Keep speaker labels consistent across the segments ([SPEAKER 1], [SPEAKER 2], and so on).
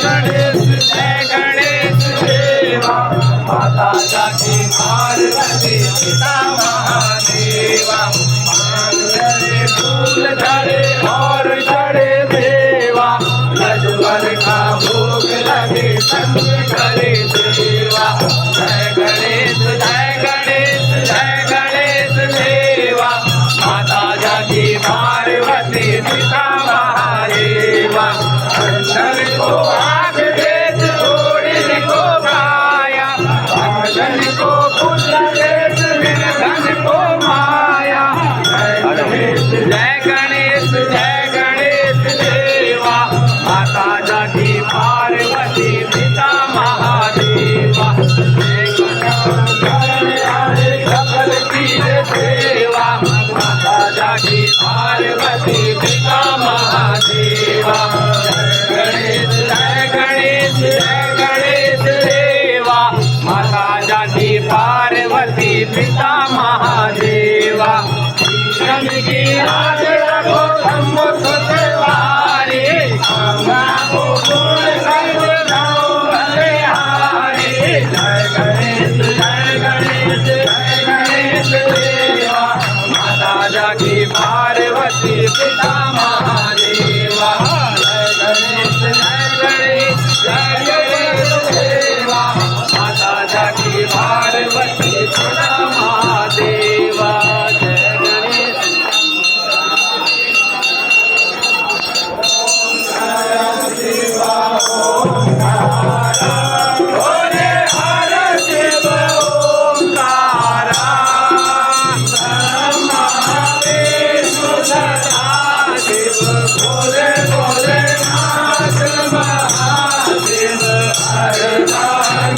[SPEAKER 1] गणेश जय गणेश देवा माता जाकी पार्वती पिता महादेवा मांगल्य फूल झड़े और चढ़े देवा लड्डूर का भोग लगे संग करे देवा जय गणेश जय गणेश जय गणेश देवा माता जाकी पार्वती पिता महादेवा अंजन को आग देत जोड़िन को गाया अंजन को पुत्र देत निर्धन को माया जय गणेश देवा माता जाकी पार्वती पिता महादेवा सकल चीज सेवा माता जाकी पार्वती पिता महादेवा जय गणेश देवा माता जाकी पार्वती पिता महादेवा रंग की राज रखो धम्मो सतवारी गंगा को गुण सर्व नाम बलिहारी जय गणेश देवा माता जाकी पार्वती पिता महादेवा जय गणेश देवा माता जाकी पार्वती पिता महादेवा जय गणेश भोले हर शिव ओंकारा महादेव सदा शिव भोले भोले नाथ महादेव हर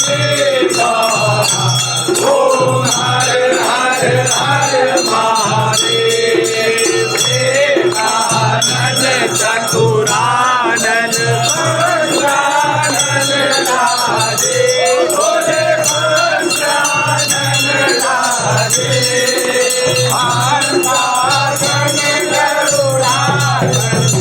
[SPEAKER 1] देवा ओम हर महादेव आनंद चतुरानंद राधे भोले राधे